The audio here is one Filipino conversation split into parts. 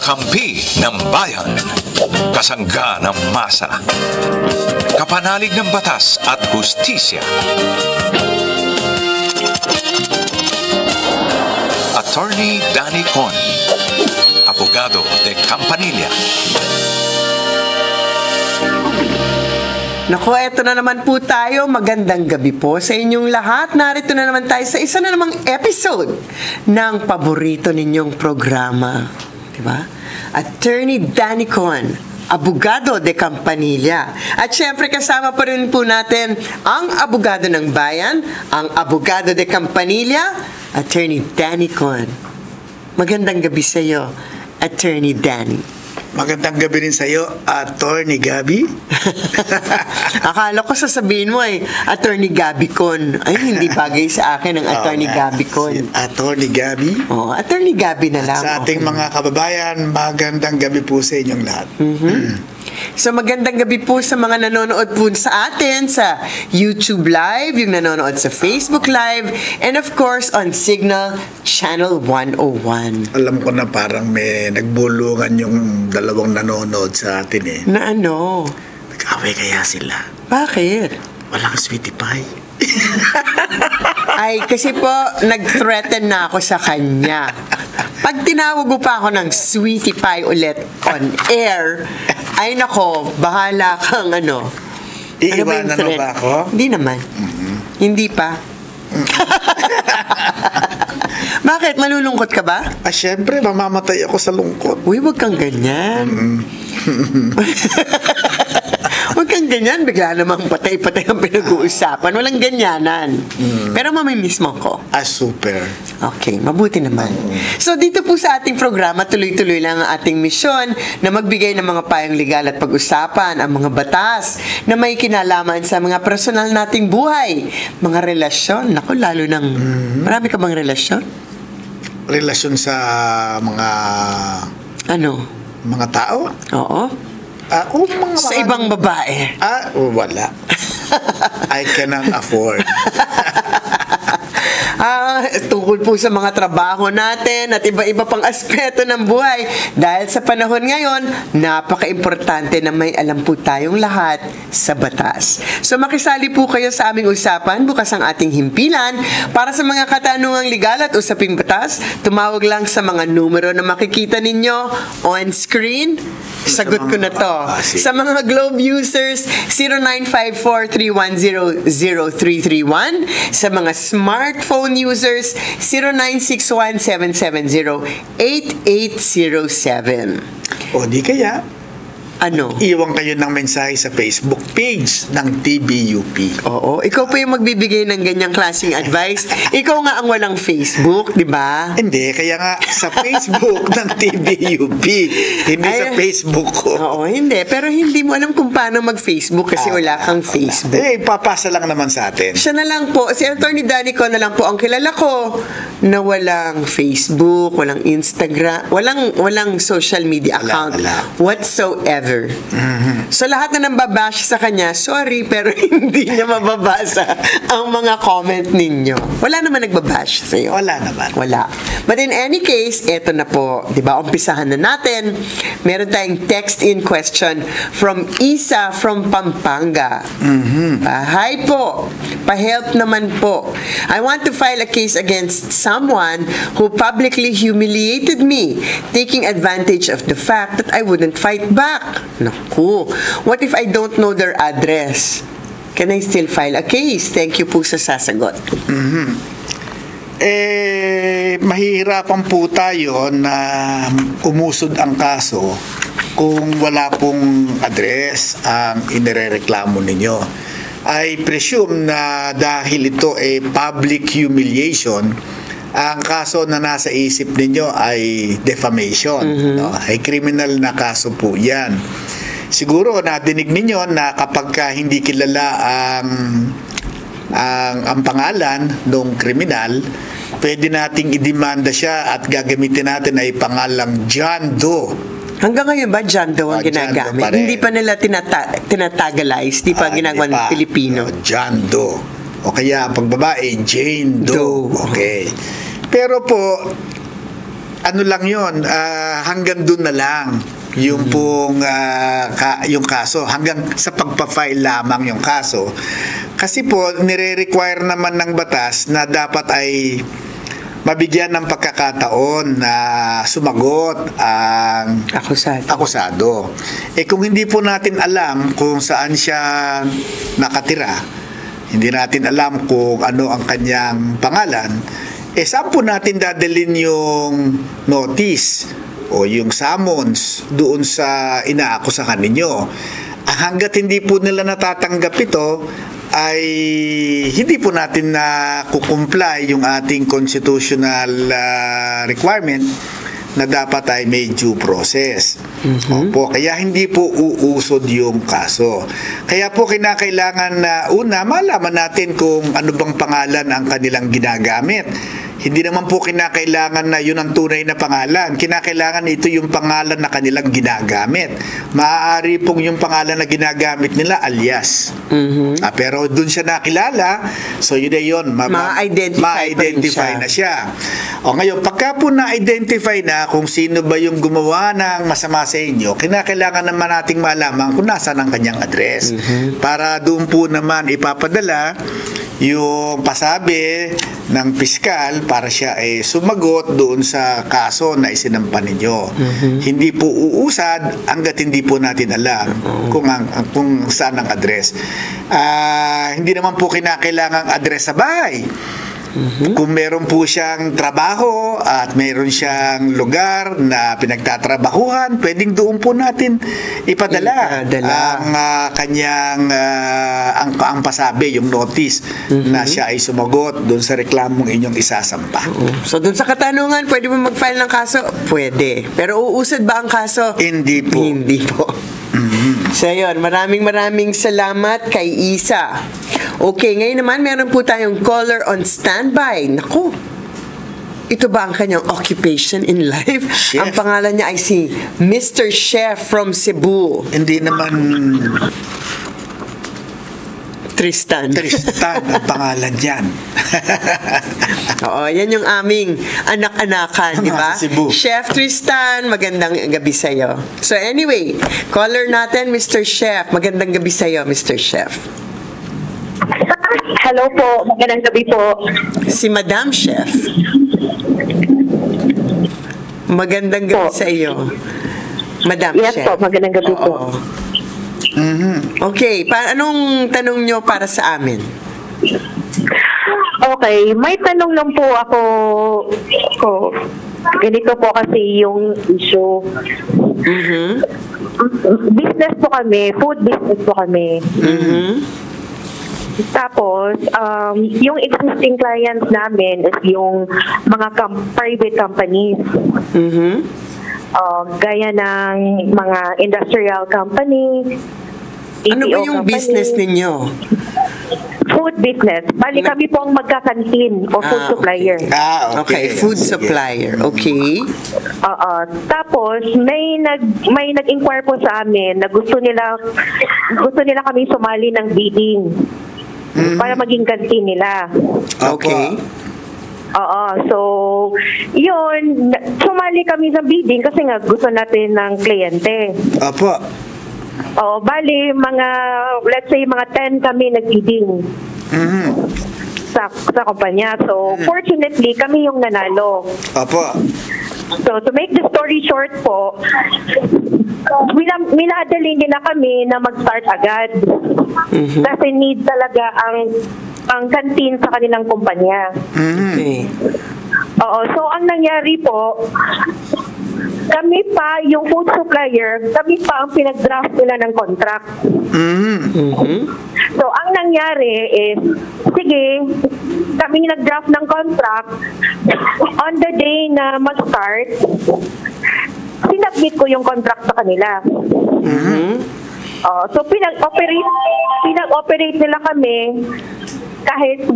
Kakampi ng bayan, kasangga ng masa, kapanalig ng batas at hustisya. Attorney Danny Con, abogado de Campanilla. Naku, eto na naman po tayo. Magandang gabi po sa inyong lahat. Narito na naman tayo sa isa na namang episode ng paborito ninyong programa. Diba? Attorney Danny Con, abogado de Campanilla. At syempre kasama pa rin po natin ang abogado ng bayan, ang abogado de Campanilla, Attorney Danny Con. Magandang gabi sa iyo, Attorney Danny. Magandang gabi rin sa iyo, Attorney Gabi. Akala ko sasabihin mo ay Attorney Gabi Con. Ay, hindi bagay sa akin ang Attorney Gabi Con. Si Attorney Gabi. Oh, Attorney Gabi na lang. Sa ating mga kababayan, magandang gabi po sa inyong lahat. So magandang gabi po sa mga nanonood po sa atin sa YouTube Live, yung nanonood sa Facebook Live, and of course on Signal Channel 101. Alam ko na parang may nagbulungan yung dalawang nanonood sa atin eh. Na ano? Nag-away kaya sila? Bakit? Walang sweetie pie. Ay, kasi po, nag-threaten na ako sa kanya. Pag tinawag mo pa ako ng sweetie pie ulit on air, ay nako, bahala kang ano. Iiwanan mo ba ako? Hindi naman. Hindi pa. Bakit? Malulungkot ka ba? Syempre, mamamatay ako sa lungkot. Uy, wag kang ganyan. Huwag kang ganyan, bigla namang patay-patay ang pinag-uusapan. Walang ganyanan. Pero mamimiss mo ko. Super. Okay, mabuti naman. So dito po sa ating programa, tuloy-tuloy lang ang ating misyon na magbigay ng mga payong legal at pag-usapan ang mga batas na may kinalaman sa mga personal nating buhay. Mga relasyon. Naku, lalo ng... Marami ka bang relasyon? Relasyon sa mga... Ano? Mga tao? Oo. Mga sa ibang babae? Wala. I cannot afford. Tungkol po sa mga trabaho natin at iba-iba pang aspeto ng buhay. Dahil sa panahon ngayon, napaka-importante na may alam po tayong lahat sa batas. So makisali po kayo sa aming usapan, bukas ang ating himpilan. Para sa mga katanungang legal at usaping batas, tumawag lang sa mga numero na makikita ninyo on screen. Sagot ko na to. Sa mga Globe users, 0954-310-0331. Sa mga smartphone users, 0961-770-8807. O di kaya, ano? Iwan kayo ng mensahe sa Facebook page ng TBUP. Oo. Ikaw pa yung magbibigay ng ganyang klaseng advice. Ikaw nga ang walang Facebook, di ba? Hindi. Kaya nga sa Facebook ng TBUP. Hindi sa Facebook ko. Oo, hindi. Pero hindi mo alam kung paano mag-Facebook kasi wala kang Facebook. Papasa lang naman sa atin. Siya na lang po. Si Attorney Danny Con na lang po ang kilala ko na walang Facebook, walang Instagram, walang social media account whatsoever. So lahat na nambabash sa kanya, sorry, pero hindi niya mababasa ang mga comment ninyo. Wala naman nagbabash sa iyo. Wala naman. Wala. But in any case, eto na po, 'di ba? Umpisahan na natin. Meron tayong text-in question from Isa from Pampanga. Hi po. Pa-help naman po. I want to file a case against someone who publicly humiliated me, taking advantage of the fact that I wouldn't fight back. Naku. What if I don't know their address? Can I still file a case? Thank you po sa sasagot. Mahihirapan po tayo na umusod ang kaso kung wala pong address ang inirereklamo ninyo. I presume na dahil ito ay public humiliation, ang kaso na nasa isip ninyo ay defamation. No? Ay criminal na kaso po yan. Siguro nadinig ninyo na kapag hindi kilala ang pangalan ng kriminal, pwede nating idemanda siya at gagamitin natin ay pangalang John Doe. Hanggang ngayon ba John Doe ang ginagamit? Hindi pa nila tinatagalize, di pa ginagawa ng Pilipino. John Doe. O kaya pag babae, Jane Doe. Okay. Pero po, ano lang yun, hanggang doon na lang yung pong yung kaso, hanggang sa pagpa-file lamang yung kaso. Kasi po, nire-require naman ng batas na dapat ay mabigyan ng pagkakataon na sumagot ang akusado. Kung hindi po natin alam kung saan siya nakatira, hindi natin alam kung ano ang kanyang pangalan, saan po natin dadalhin yung notice o yung summons doon sa inaakusahan ninyo? Hanggat hindi po nila natatanggap ito, ay hindi po natin na kukumply yung ating constitutional requirement na dapat ay may due process. Opo, kaya hindi po uusod yung kaso. Kaya po kinakailangan na una, malaman natin kung ano bang pangalan ang kanilang ginagamit. Hindi naman po kinakailangan na yun ang tunay na pangalan. Kinakailangan ito yung pangalan na kanilang ginagamit. Maaari pong yung pangalan na ginagamit nila alias. Pero dun siya nakilala, so yun na yun. Ma-identify na siya. O ngayon, pagka po na-identify na kung sino ba yung gumawa ng masama sa inyo, kinakailangan naman nating malaman kung nasaan ang kanyang address. Para doon po naman ipapadala yung pasabi ng piskal para siya ay sumagot doon sa kaso na isinampa ninyo. Hindi po uusad hanggat hindi po natin alam kung saan ang address. Hindi naman po kinakailangang address sa bahay. Kung meron po siyang trabaho at meron siyang lugar na pinagtatrabahuhan, pwedeng doon po natin ipadala ang kanyang ang pasabi, yung notice na siya ay sumagot doon sa reklamong inyong isasampa. So doon sa katanungan, pwede mo mag-file ng kaso? Pwede. Pero uusad ba ang kaso? Hindi po. Hindi po. So yun, maraming salamat kay Isa. Okay, ngayon naman meron po tayong caller on standby. Naku, ito ba ang kanyang occupation in life? Chef. Ang pangalan niya ay si Mr. Chef from Cebu. Hindi naman Tristan ang pangalan dyan. Oo, yan yung aming anak-anakan, di ba? Chef Tristan, magandang gabi sa'yo. So anyway, caller natin, Mr. Chef. Magandang gabi sa'yo, Mr. Chef. Hello po, magandang gabi po. Si Madam Chef. Magandang gabi sa iyo. Madam Yes Chef. po, magandang gabi po. Okay, anong tanong nyo para sa amin? Okay, may tanong lang po ako. Ganito po kasi yung issue. Business po kami, food business po kami. Tapos, yung existing clients namin is yung mga private companies. Gaya ng mga industrial company, ano ba yung company, business ninyo? Food business. Bali kami po ang magkakantin o food supplier. Okay, food supplier. Okay. Tapos may nag-inquire po sa amin na gusto nila kami sumali ng bidding para maging kantin nila. Okay. So yun, sumali kami sa bidding kasi nga gusto natin ng kliyente. Opo. Bali, let's say, mga 10 kami nag-bidding sa kumpanya. So, fortunately, kami yung nanalo. Opo. So, to make the story short po, minadali nila kami na mag-start agad. Kasi need talaga ang kantin sa kanilang kumpanya. Okay. So, ang nangyari po, kami pa, yung food supplier, kami pa ang pinag-draft nila ng contract. So, ang nangyari is, sige, kami nag-draft ng contract. On the day na mag-start, sinabit ko yung contract sa kanila. So, pinag-operate nila kami kahit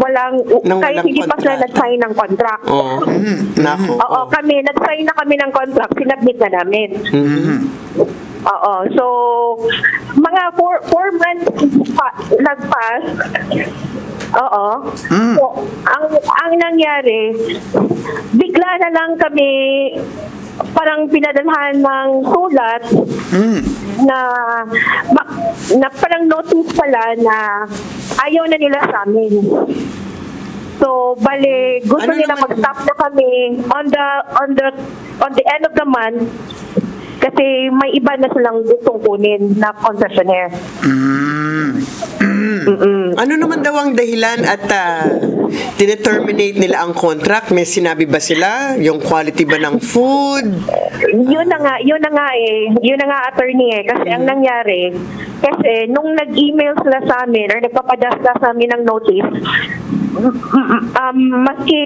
hindi pa sila nag-sign ng contract. Kami, nag-sign na kami ng contract, sinabit na namin. So, mga 4 months nag-pass, Oo. So, ang nangyari, bigla na lang kami parang pinadalhan ng sulat na parang notice pala na ayaw na nila sa amin. So, bale, gusto Ano nila naman? mag-stop na kami on the end of the month kasi may iba na silang gustong kunin na concessionaire. Ano naman daw ang dahilan at tineterminate nila ang contract? May sinabi ba sila? Yung quality ba ng food? Yun na nga attorney kasi ang nangyari kasi nung nag-email sila sa amin or nagpapadala sila sa amin ng notice, maski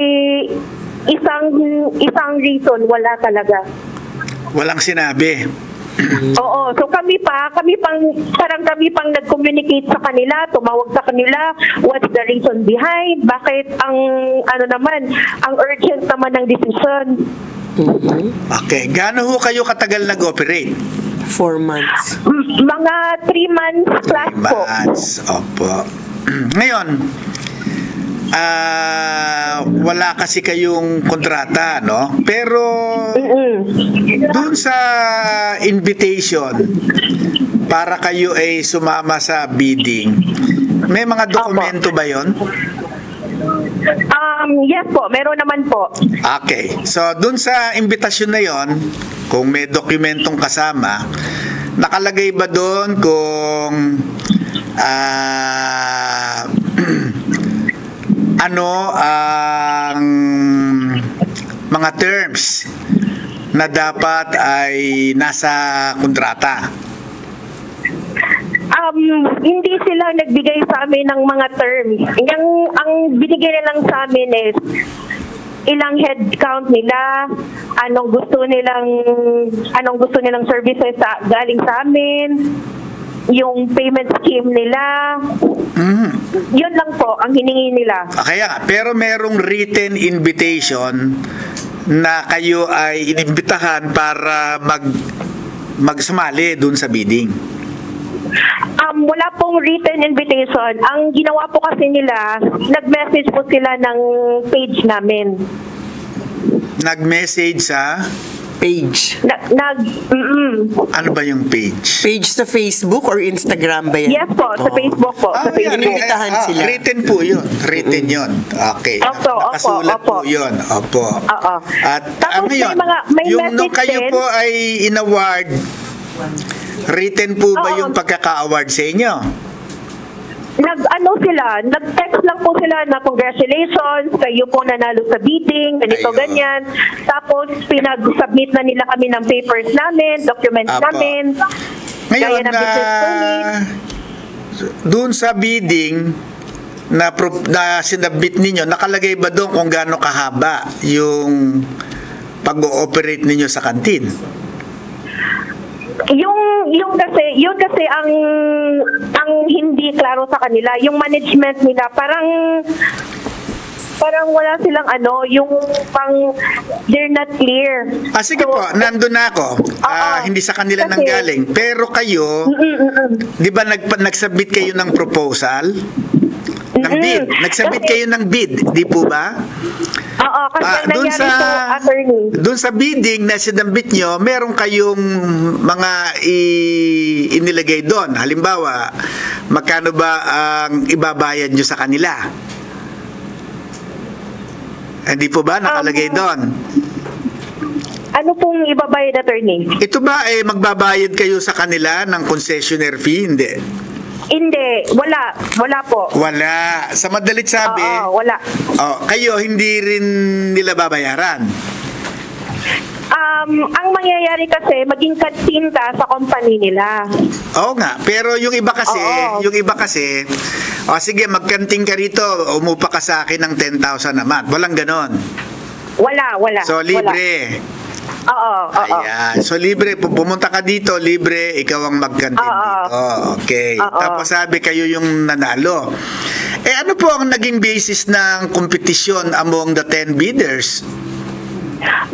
isang reason wala talaga. Walang sinabi. Oo, so kami pang nag-communicate sa kanila, tumawag sa kanila, what's the reason behind, bakit ang urgent naman ng decision. Okay, gaano ho kayo katagal nag-operate? 4 months. Mga 3 months plus 3 po. months. Opo. Ngayon, wala kasi kayong kontrata, no? Pero doon sa invitation para kayo ay sumama sa bidding, may mga dokumento ba yon? Yes po, meron naman po. Okay. So, doon sa invitation na yon, kung may dokumentong kasama, nakalagay ba doon kung ano ang mga terms na dapat ay nasa kontrata? Hindi sila nagbigay sa amin ng mga terms. Ang binigay na lang sa amin is ilang head count nila, anong gusto nilang services galing sa amin, yung payment scheme nila. Yun lang po ang hiningi nila. Kaya nga, pero merong written invitation na kayo ay inimbitahan para magsumali dun sa bidding. Wala pong written invitation. Ang ginawa po kasi nila, nag-message po sila ng page namin. Nag-message sa Page. ano ba yung page? Page sa Facebook or Instagram ba yan? Yes po, sa Facebook po. Sa yan. Facebook. Inimbitahan sila. Written po yun. Written yun. Okay. Nakasulat po yun. Opo. Oo. At Tapos ngayon, may yung nung message kayo din. po ay in-award, written po ba Oo. yung pagkaka-award sa inyo? Nag-text lang po sila na congratulations, kayo po nanalo sa bidding, ganito, Ayun. ganyan. Tapos pinag-submit na nila kami ng papers namin, documents Apo. namin. Ngayon, Gaya ng business permit. doon sa bidding na sinabit ninyo, nakalagay ba doon kung gaano kahaba yung pag-ooperate ninyo sa kantin? Yung kasi ang hindi klaro sa kanila, yung management nila parang wala silang yung they're not clear. Sige po, nandun na ako. Hindi sa kanila Kasi- nanggaling. Pero kayo, di ba nagsubmit kayo ng proposal? Ng bid. Nagsubmit Kasi- kayo ng bid, di po ba? Oo, kasi ang nangyari po, attorney. Doon sa bidding na sinabit nyo, meron kayong mga inilagay doon. Halimbawa, magkano ba ang ibabayad nyo sa kanila? Hindi po ba nakalagay doon? Ano pong ibabayad, attorney? Ito ba magbabayad kayo sa kanila ng concessionaire fee? Hindi. Hindi, wala po. Wala. Sa madalit sabi, Wala. kayo hindi rin nila babayaran. Ang mangyayari kasi, maging kantin ka sa company nila. Oo nga, pero yung iba kasi, sige, magkanting ka rito, umupa ka sa akin ng 10,000 naman. Walang ganon. Wala. So, libre. Oo. Ayan. So, libre. Pumunta ka dito, libre, ikaw ang magkantin dito. Okay. Tapos sabi kayo yung nanalo. Ano po ang naging basis ng kompetisyon among the 10 bidders?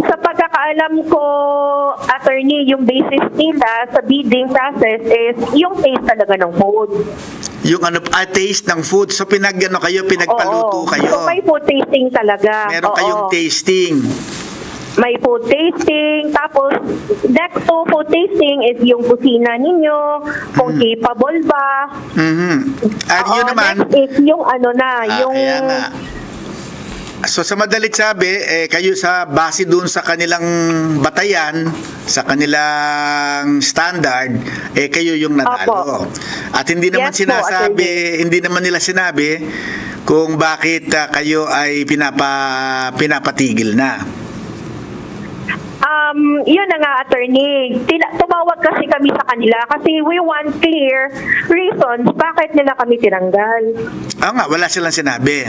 Sa pagkakaalam ko, attorney, yung basis nila sa bidding process is yung taste talaga ng food. Yung taste ng food. So pinagpaluto Oo. kayo. So may food tasting talaga. Meron Oo. kayong tasting. May food tasting. Tapos, next to food tasting is yung kusina ninyo, kung capable ba. At yun naman, next is yung yung... kaya nga. So sa madalit sabi, kayo base dun sa kanilang batayan, sa kanilang standard, kayo yung nanalo. Opo. At hindi naman Yes po, hindi naman nila sinabi kung bakit kayo ay pinapatigil na. Yun na nga, attorney. Tumawag kasi kami sa kanila kasi we want clear reasons bakit nila kami tinanggal. Nga, wala silang sinabi.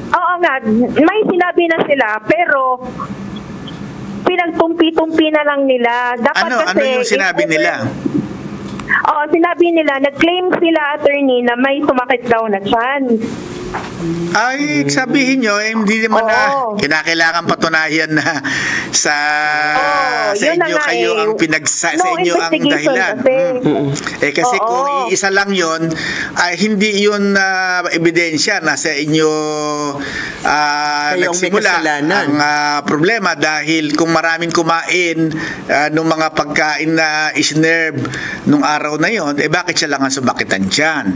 Oo nga, may sinabi na sila, pero pinagtumpi-tumpi na lang nila. Dapat Ano yung sinabi nila? Oo, sinabi nila, nag-claim sila, attorney, na may sumakit daw na tiyan. Ay, sabihin nyo, hindi naman na kinakailangan patunayan na sa yun inyo na nga kayo ang sa inyo ang dahilan. Kasi kung iisa lang yon, hindi yun ebidensya na sa inyo nagsimula ang problema, dahil kung maraming kumain ng mga pagkain na isnerve nung araw na yon, bakit siya lang ang sumakitan dyan?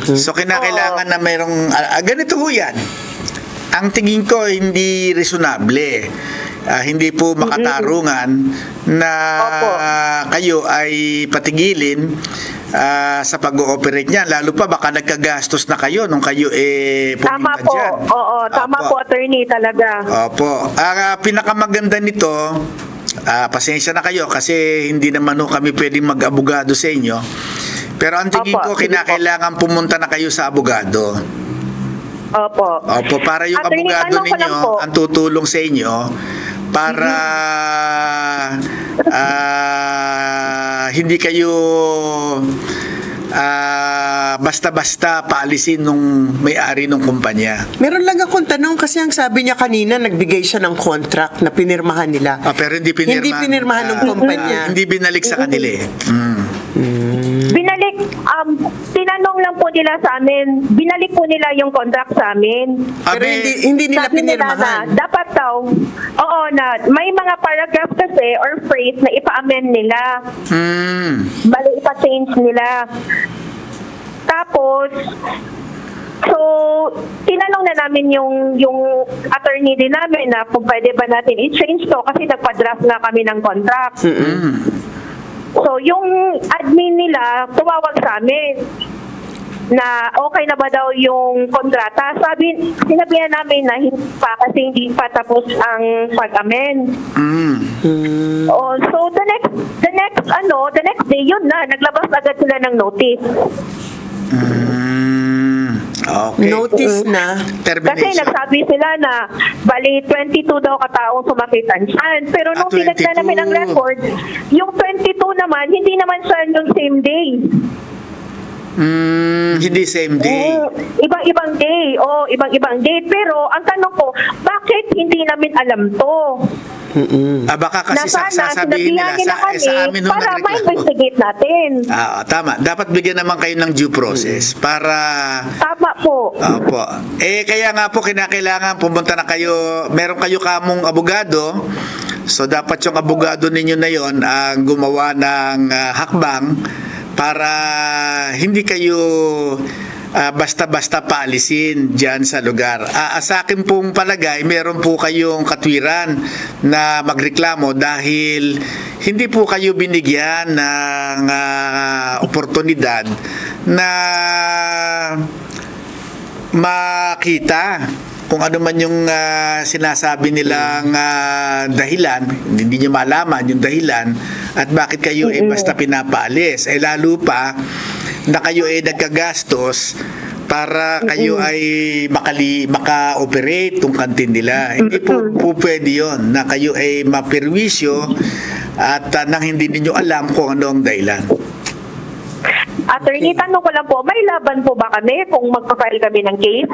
So kinakailangan na mayroong ganito ho yan. Ang tingin ko hindi reasonable. Hindi po makatarungan na kayo ay patigilin sa pag-ooperate niyan. Lalo pa baka nagkagastos na kayo nung kayo pumunta dyan. Oo, tama po, attorney, talaga. Opo. Ang pinakamaganda nito, pasensya na kayo kasi hindi naman kami pwedeng mag-abogado sa inyo. Pero ang tingin ko, kinakailangan pumunta na kayo sa abogado. Opo, para yung attorney, abogado ninyo ang tutulong sa inyo para hindi kayo basta-basta paalisin nung may-ari ng kumpanya. Meron lang akong tanong kasi ang sabi niya kanina, nagbigay siya ng contract na pinirmahan nila. Pero hindi pinirmahan ng kumpanya. Hindi binalik sa kanila eh. Binalik, tinanong lang po nila sa amin, binalik po nila yung contract sa amin. Pero hindi nila Sabi nila pinirmahan. na, dapat daw, may mga paragraph kasi or phrase na ipa-amend nila. Bali, ipa-change nila. Tapos, so, tinanong na namin yung attorney din namin na kung pwede ba natin i-change to kasi nagpa-draft na kami ng contract. So, yung admin nila tumawag sa amin na okay na ba daw yung kontrata. Sinabihan namin na hindi pa kasi hindi pa tapos ang pag-amend. So the next day yun na, naglabas agad sila ng notice. Okay. Notice na. Termination. Kasi nagsabi sila na bali 22 daw kataong sumakitan siya. Pero nung tinagnan namin ang record, yung 22 naman, hindi naman siya yung same day. Hindi same day. Ibang-ibang day. Ibang-ibang day. Pero ang tanong ko, bakit hindi namin alam to? Baka kasi sasabihin nila sa amin nung para nagreklamo. ma-investigate natin. Tama. Dapat bigyan naman kayo ng due process para... Tama po. Opo. Kaya nga po kinakailangan pumunta na kayo. Meron kayo kamong abogado. So dapat yung abogado ninyo na yon ang gumawa ng hakbang para hindi kayo basta-basta paalisin dyan sa lugar. Sa akin pong palagay, meron po kayong katwiran na magreklamo dahil hindi po kayo binigyan ng oportunidad na makita kung ano man yung sinasabi nilang dahilan, hindi nyo malaman yung dahilan at bakit kayo basta pinapaalis. Lalo pa na kayo nagkagastos para kayo ay maka-operate tong kantin nila. Hindi po pwede yun na kayo ay mapirwisyo at nang hindi ninyo alam kung ano ang dahilan. Attorney, tanong ko lang po, may laban po ba kami kung magpa-file kami ng case?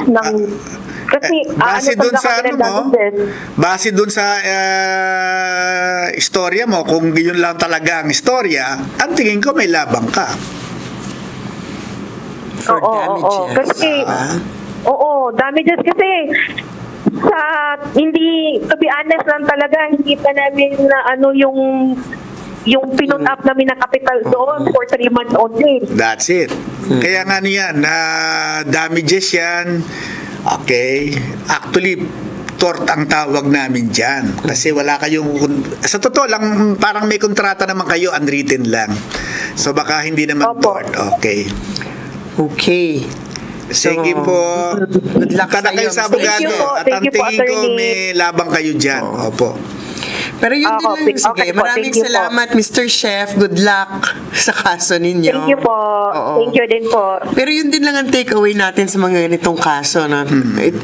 Kasi base doon sa base doon sa istorya mo, kung yun lang talaga ang istorya, ang tingin ko may labang ka. For damages. Kasi, damages kasi sa, hindi, to be honest lang talaga, hindi pa namin na yung pinut up namin na capital doon for 3 months only. That's it. Kaya nga niyan, damages yan. Okay. Actually, tort ang tawag namin dyan. Kasi wala kayong, sa totoo lang, parang may kontrata naman kayo, unwritten lang. So baka hindi naman tort. Okay. Okay. Sige po. Good luck Tada kayo sa abogado. At ang tingin ko, may labang kayo dyan. Opo. Pero yun din lang. Sige, maraming salamat, Mr. Chef. Good luck sa kaso ninyo. Thank you po. Thank you din po. Pero yun din lang ang takeaway natin sa mga ganitong kaso. No?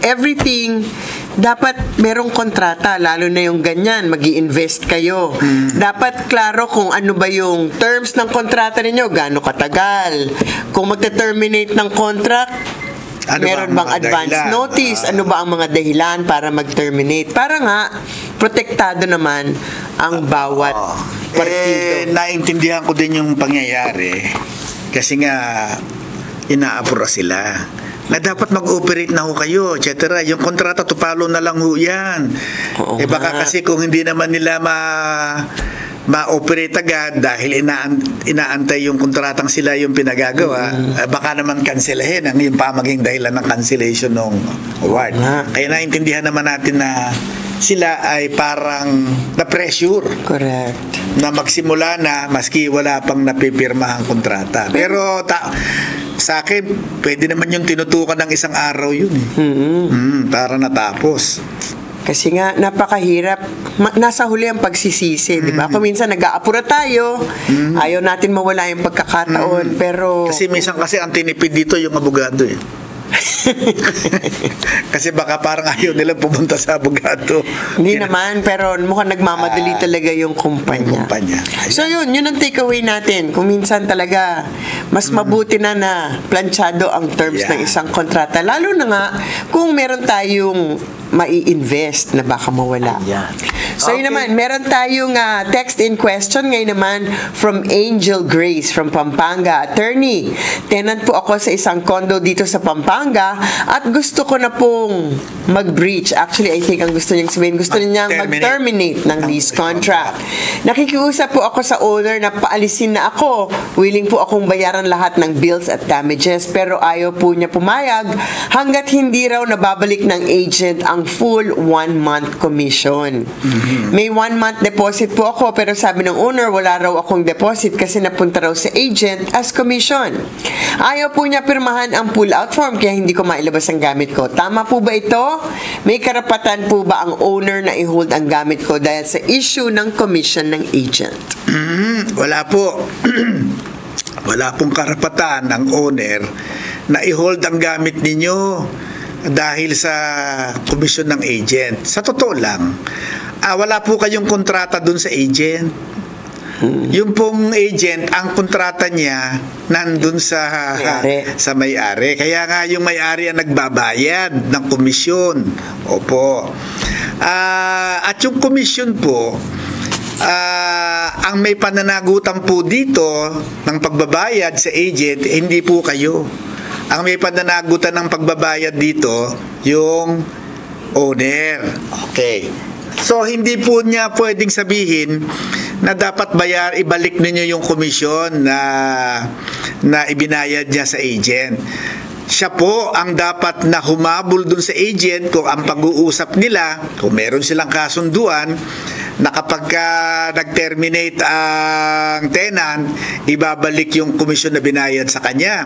Everything, dapat merong kontrata, lalo na yung ganyan, mag-i-invest kayo. Dapat klaro kung ano ba yung terms ng kontrata ninyo, gaano katagal. Kung magte-terminate ng contract, meron bang advance notice? Ano ba ang mga dahilan para mag-terminate? Para nga, protektado naman ang bawat partido. Naintindihan ko din yung pangyayari. Kasi nga, inaapura sila. Na dapat mag-operate na ho kayo, etc. Yung kontrata, tupalo na lang ho yan. Baka kasi kung hindi naman nila ma-operate agad dahil inaantay yung kontratang sila yung pinagagawa, baka naman cancelahin ang yung maging dahilan ng cancellation ng award. Kaya naintindihan naman natin na sila ay parang na-pressure. Correct. Na magsimula na maski wala pang napipirmahang kontrata. Pero sa akin, pwede naman yung tinutukan ng isang araw yun. Para natapos. Kasi nga, napakahirap. Nasa huli ang pagsisisi, di ba? Kung minsan nag-aapura tayo, ayaw natin mawala yung pagkakataon, pero... Kasi minsan kasi ang tinipid dito yung abogado eh. Kasi baka parang ayaw nila pumunta sa abogado. Hindi naman, pero mukhang nagmamadali talaga yung kumpanya. So yun ang takeaway natin. Kung minsan talaga, mas mabuti na planchado ang terms ng isang kontrata. Lalo na nga, kung meron tayong mai-invest na baka mawala. So yun naman, meron tayong text in question ngayon naman from Angel Grace from Pampanga. Attorney, tenant po ako sa isang condo dito sa Pampanga at gusto ko na pong mag-breach. Actually, I think ang gusto niyang sabihin, gusto niyang mag-terminate ng lease contract. Nakikiusap po ako sa owner na paalisin na ako. Willing po akong bayaran lahat ng bills at damages, pero ayaw po niya pumayag hanggat hindi raw nababalik ng agent ang full 1-month commission. May 1-month deposit po ako, pero sabi ng owner wala raw akong deposit kasi napunta raw sa agent as commission. Ayaw po niya pirmahan ang pull-out form kaya hindi ko mailabas ang gamit ko. Tama po ba ito? May karapatan po ba ang owner na i-hold ang gamit ko dahil sa issue ng commission ng agent? Wala po. Wala pong karapatan ng owner na i-hold ang gamit ninyo dahil sa komisyon ng agent. Sa totoo lang, wala po kayong kontrata dun sa agent. Yung pong agent, ang kontrata niya nandun sa may-ari. Kaya nga yung may-ari ang nagbabayad ng komisyon. Opo. At yung komisyon po, ang may pananagutan po dito ng pagbabayad sa agent, hindi po kayo. Ang may pananagutan ng pagbabayad dito, yung owner. Okay. So, hindi po niya pwedeng sabihin na dapat ibalik ninyo yung komisyon na ibinayad niya sa agent. Siya po ang dapat na humabol dun sa agent kung ang pag-uusap nila, kung meron silang kasunduan, na kapag nag-terminate ang tenant, ibabalik yung komisyon na binayad sa kanya.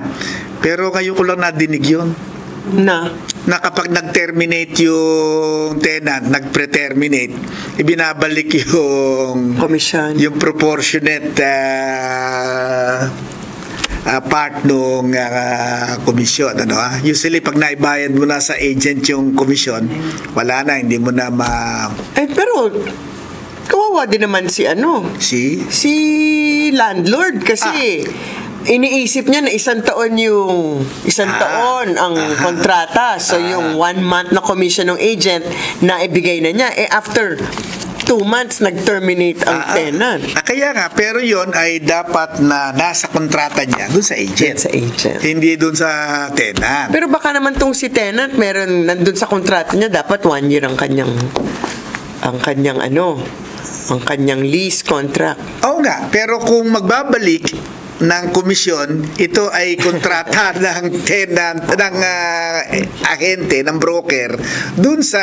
Pero ngayon ko lang nadinig yun. Na kapag nag-terminate yung tenant, nag-pre-terminate, ibinabalik yung commission, yung proportionate part ng komisyon. Usually, pag naibayad mo na sa agent yung komisyon, wala na, hindi mo na pero kawawa din naman si landlord kasi iniisip niya na isang taon ang kontrata. So yung 1 month na commission ng agent na ibigay na niya, after 2 2 months nag-terminate ang tenant. Kaya nga, pero yon ay dapat na nasa kontrata niya dun sa agent. Sa agent. Hindi dun sa tenant. Pero baka naman tong si tenant, meron nandun sa kontrata niya, dapat 1 year ang kanyang lease contract. Oo nga, pero kung magbabalik ng komisyon, ito ay kontrata ng tenant, ng ahente, ng broker, dun sa...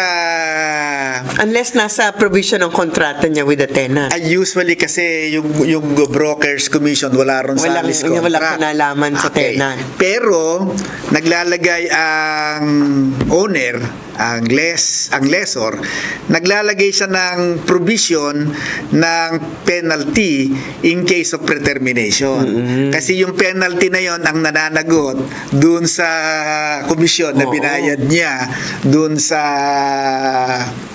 Unless nasa provision ng kontrata niya with the tenant. Usually kasi yung broker's commission, wala ron sa lease contract. Walang kinalaman sa tenant. Pero, naglalagay ang owner, ang lessor, naglalagay siya ng provision ng penalty in case of pretermination. Kasi yung penalty na yon ang nananagot dun sa komisyon na binayad niya dun sa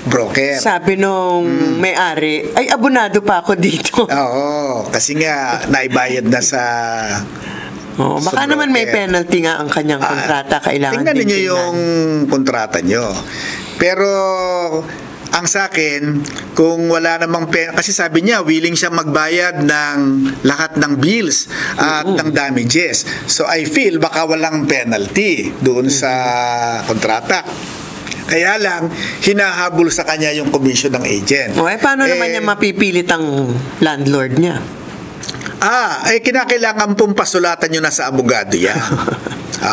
broker. Sabi nung may-ari, ay abonado pa ako dito. Oo, kasi nga naibayad na sa... baka naman may penalty nga ang kanyang kontrata. Kailangan tingnan din ninyo yung kontrata nyo. Pero ang sa akin, kung wala namang kasi sabi niya, willing siya magbayad ng lahat ng bills at ng damages. So I feel baka walang penalty doon sa kontrata. Kaya lang, hinahabol sa kanya yung commission ng agent. Paano naman niya mapipilit ang landlord niya? Kinakailangan pong pasulatan nyo na sa abogado yan.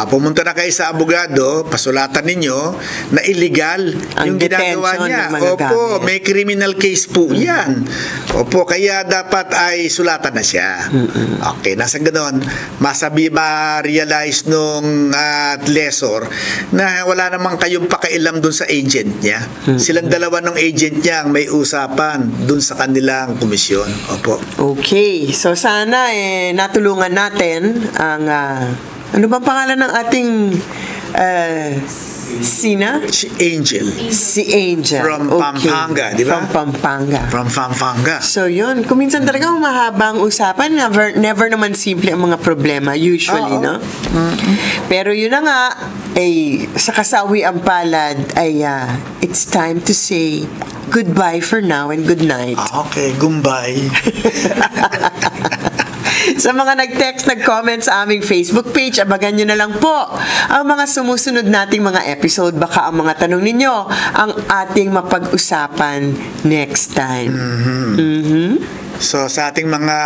Pumunta na kayo sa abogado, pasulatan ninyo na illegal yung ginagawa niya. Opo, may criminal case po yan. Opo, kaya dapat ay sulatan na siya. Okay, nasa ganon, ma-realize nung lessor na wala namang kayong pakailam dun sa agent niya. Silang dalawa ng agent niya ang may usapan dun sa kanilang komisyon. Opo. Okay, so sana natulungan natin ang ano bang pangalan ng ating Sina? Si Angel. Si Angel. From Pampanga, di ba? From Pampanga. From Pampanga. So yun, kung minsan talaga mahaba ang usapan, never naman simple ang mga problema, usually, no? Pero yun na nga, sa kasawi ang palad, it's time to say goodbye for now and good night. Okay, goodbye. Sa mga nag-text, nag-comment sa aming Facebook page, abagan nyo na lang po ang mga sumusunod nating mga episode. Baka ang mga tanong ninyo ang ating mapag-usapan next time. So sa ating mga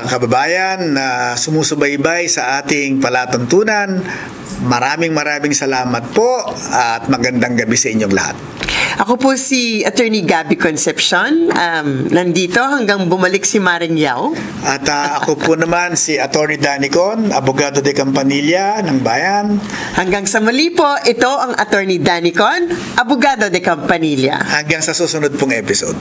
kababayan na sumusubaybay sa ating palatuntunan, maraming salamat po at magandang gabi sa inyong lahat. Ako po si Attorney Gabby Concepcion. Nandito hanggang bumalik si Maring Yao. At ako po naman si Attorney Danicon, abogado de Campanilla ng Bayan. Hanggang sa muli po, ito ang Attorney Danicon, abogado de Campanilla. Hanggang sa susunod pong episode.